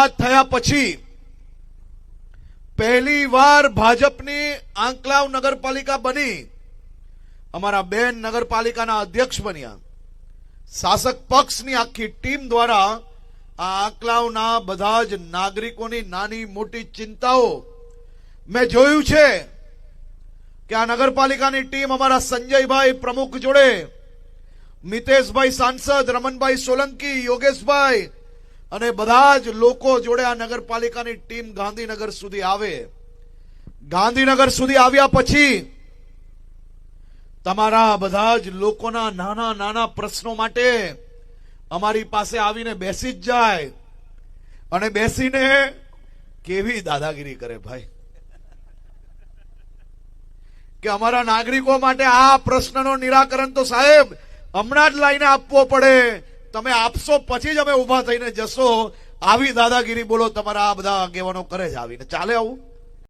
વાત થયા પછી પહેલી વાર ભાજપની આંકલાવ નગરપાલિકા બની, અમારા બેન નગરપાલિકાના અધ્યક્ષ બન્યા, શાસક પક્ષની આખી ટીમ દ્વારા આ આંકલાવના બધા જ નાગરિકોની નાની મોટી ચિંતાઓ મેં જોયું છે કે આ નગરપાલિકાની ટીમ અમારા સંજયભાઈ પ્રમુખ જોડે, મિતેશભાઈ સાંસદ, રમણભાઈ સોલંકી, યોગેશભાઈ અને બધા જ લોકો જોડે આ નગરપાલિકાની ટીમ ગાંધીનગર સુધી આવે. ગાંધીનગર સુધી આવ્યા પછી તમારા બધા જ લોકોના નાના નાના પ્રશ્નો માટે અમારી પાસે આવીને બેસી જ જાય અને બેસીને કેવી દાદાગીરી કરે ભાઈ, કે અમારા નાગરિકો માટે આ પ્રશ્નનો નિરાકરણ તો સાહેબ હમણાં જ લાઈને આપવો પડે, તમે આપશો પછી જ અમે ઉભા થઈને જશો, આવી દાદાગીરી બોલો તમારા આ બધા આગેવાનો કરે જ આવીને. ચાલે આવું?